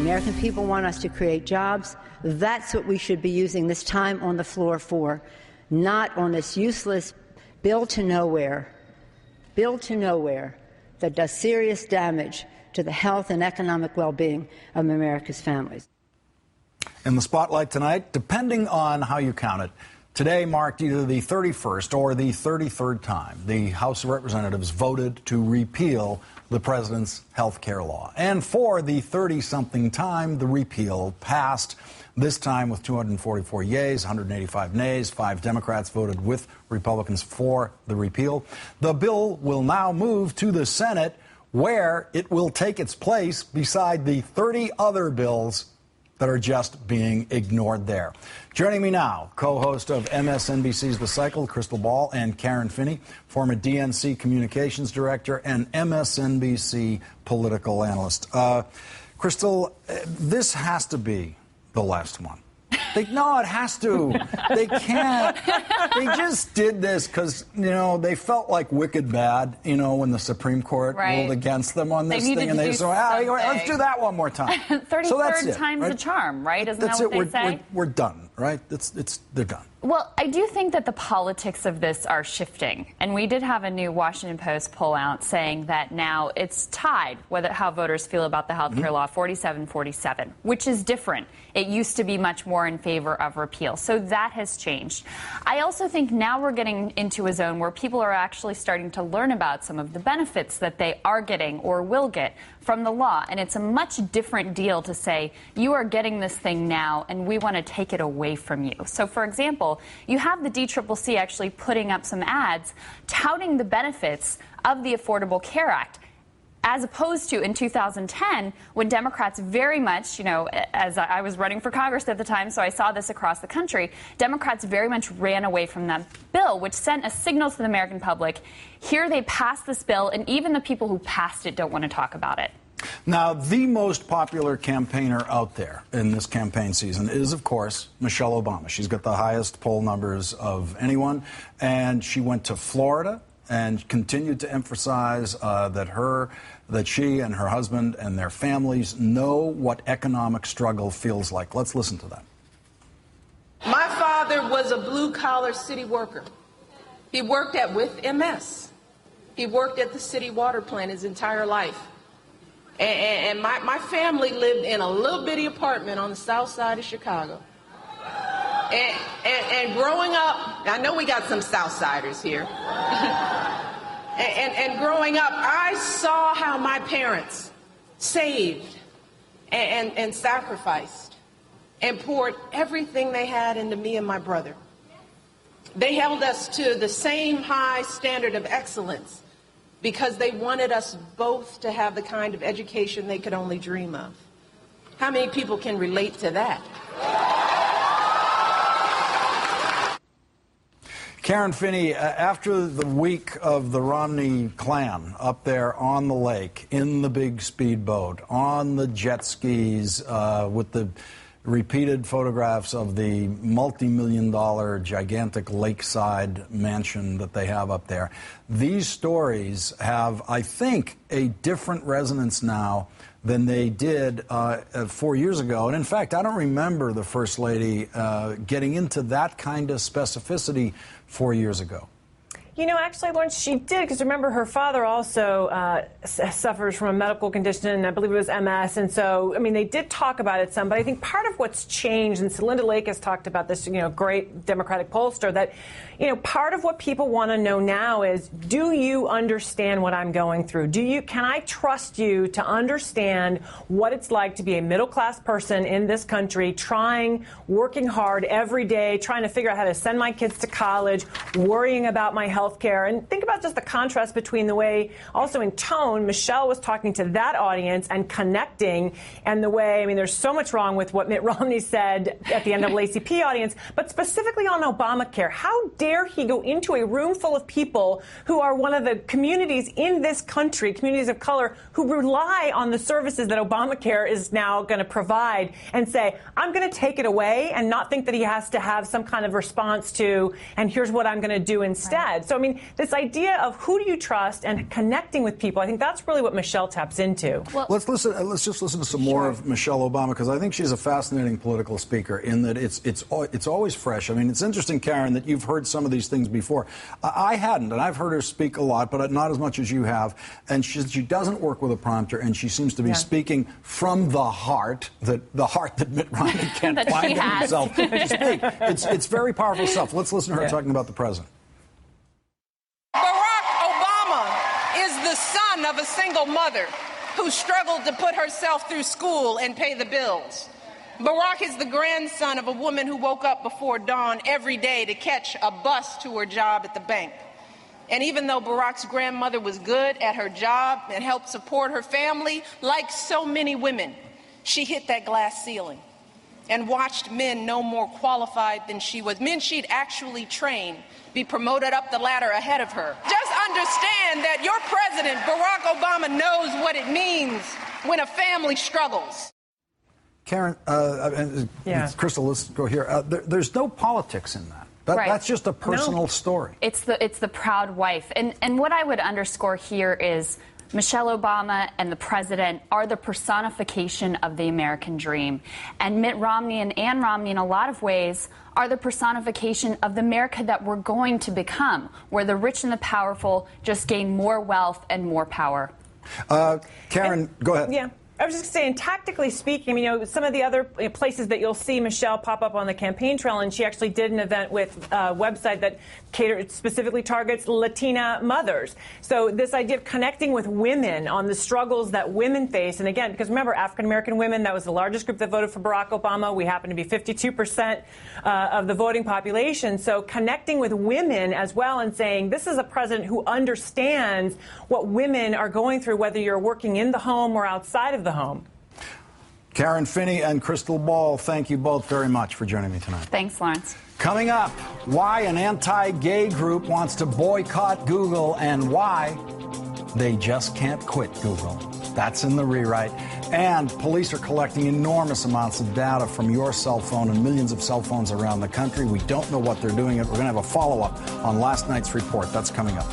American people want us to create jobs. That's what we should be using this time on the floor for, not on this useless bill to nowhere that does serious damage to the health and economic well-being of America's families. In the spotlight tonight, depending on how you count it, today marked either the 31st or the 33rd time the House of Representatives voted to repeal the president's health care law. And for the 30-something time, the repeal passed, this time with 244 yeas, 185 nays. 5 Democrats voted with Republicans for the repeal. The bill will now move to the Senate, where it will take its place beside the 30 other bills that are just being ignored there. Joining me now, co-host of MSNBC's The Cycle, Crystal Ball, and Karen Finney, former DNC communications director and MSNBC political analyst. Crystal, this has to be the last one. No, it has to. They can't. They just did this because, they felt like wicked bad, when the Supreme Court ruled against them on this thing. And they said, let's do that one more time. 33rd time's the charm, right? Isn't that what they say? We're done, right? They're done. Well, I do think that the politics of this are shifting. And we did have a new Washington Post poll out saying that now it's tied how voters feel about the health care law, 47-47, which is different. It used to be much more in favor of repeal. So that has changed. I also think now we're getting into a zone where people are actually starting to learn about some of the benefits that they are getting or will get from the law. And it's a much different deal to say, you are getting this thing now and we want to take it away from you. So, for example, you have the DCCC actually putting up some ads touting the benefits of the Affordable Care Act, as opposed to in 2010, when Democrats very much, as I was running for Congress at the time, so I saw this across the country, Democrats very much ran away from that bill, which sent a signal to the American public. Here they passed this bill, and even the people who passed it don't want to talk about it. Now, the most popular campaigner out there in this campaign season is, of course, Michelle Obama. She's got the highest poll numbers of anyone, and she went to Florida and continued to emphasize that she and her husband and their families know what economic struggle feels like. Let's listen to that. My father was a blue-collar city worker. He worked with MS. He worked at the city water plant his entire life. And my family lived in a little bitty apartment on the south side of Chicago. And growing up, I know we got some Southsiders here. and growing up, I saw how my parents saved and sacrificed and poured everything they had into me and my brother. They held us to the same high standard of excellence because they wanted us both to have the kind of education they could only dream of. How many people can relate to that? Karen Finney, after the week of the Romney clan up there on the lake, in the big speedboat, on the jet skis, with the repeated photographs of the multi-million-dollar gigantic lakeside mansion that they have up there, these stories have, I think, a different resonance now than they did 4 years ago. And in fact, I don't remember the First Lady getting into that kind of specificity 4 years ago. Actually, Lawrence, she did, because remember, her father also suffers from a medical condition, I believe it was MS, and so, they did talk about it some, but I think part of what's changed, and Linda Lake has talked about this, great Democratic pollster, that, part of what people want to know now is, do you understand what I'm going through? Can I trust you to understand what it's like to be a middle-class person in this country, working hard every day, trying to figure out how to send my kids to college, worrying about my health care? And think about just the contrast between the way, also in tone, Michelle was talking to that audience and connecting, and the way, there's so much wrong with what Mitt Romney said at the NAACP audience, but specifically on Obamacare. How dare he go into a room full of people who are one of the communities in this country, communities of color, who rely on the services that Obamacare is now going to provide, and say, I'm going to take it away, and not think that he has to have some kind of response to, and here's what I'm going to do instead. Right. So, mean, this idea of who do you trust and connecting with people, I think that's really what Michelle taps into. Well, let's just listen to some more of Michelle Obama, because I think she's a fascinating political speaker in that it's always fresh. I mean, it's interesting, Karen, that you've heard some of these things before. I hadn't, and I've heard her speak a lot, but not as much as you have. And she doesn't work with a prompter, and she seems to be speaking from the heart that Mitt Romney can't find in himself to speak. It's very powerful stuff. Let's listen to her talking about the president. Barack Obama is the son of a single mother who struggled to put herself through school and pay the bills. Barack is the grandson of a woman who woke up before dawn every day to catch a bus to her job at the bank. And even though Barack's grandmother was good at her job and helped support her family, like so many women, she hit that glass ceiling and watched men no more qualified than she was, men she'd actually trained, be promoted up the ladder ahead of her. Just understand that your president, Barack Obama, knows what it means when a family struggles. Karen, Crystal, let's go here. There's no politics in that. That's just a personal story. It's the proud wife. And what I would underscore here is Michelle Obama and the president are the personification of the American dream. And Mitt Romney and Ann Romney, in a lot of ways, are the personification of the America that we're going to become, where the rich and the powerful just gain more wealth and more power. Karen, go ahead. Yeah. I was just saying, tactically speaking, some of the other places that you'll see Michelle pop up on the campaign trail, and she actually did an event with a website that specifically targets Latina mothers. So this idea of connecting with women on the struggles that women face, and again, because remember, African-American women, that was the largest group that voted for Barack Obama. We happen to be 52% of the voting population. So connecting with women as well and saying, this is a president who understands what women are going through, whether you're working in the home or outside of the home. Karen Finney and Crystal Ball, thank you both very much for joining me tonight. Thanks, Lawrence. Coming up, why an anti-gay group wants to boycott Google and why they just can't quit Google. That's in the rewrite. And police are collecting enormous amounts of data from your cell phone and millions of cell phones around the country. We don't know what they're doing. We're going to have a follow-up on last night's report. That's coming up.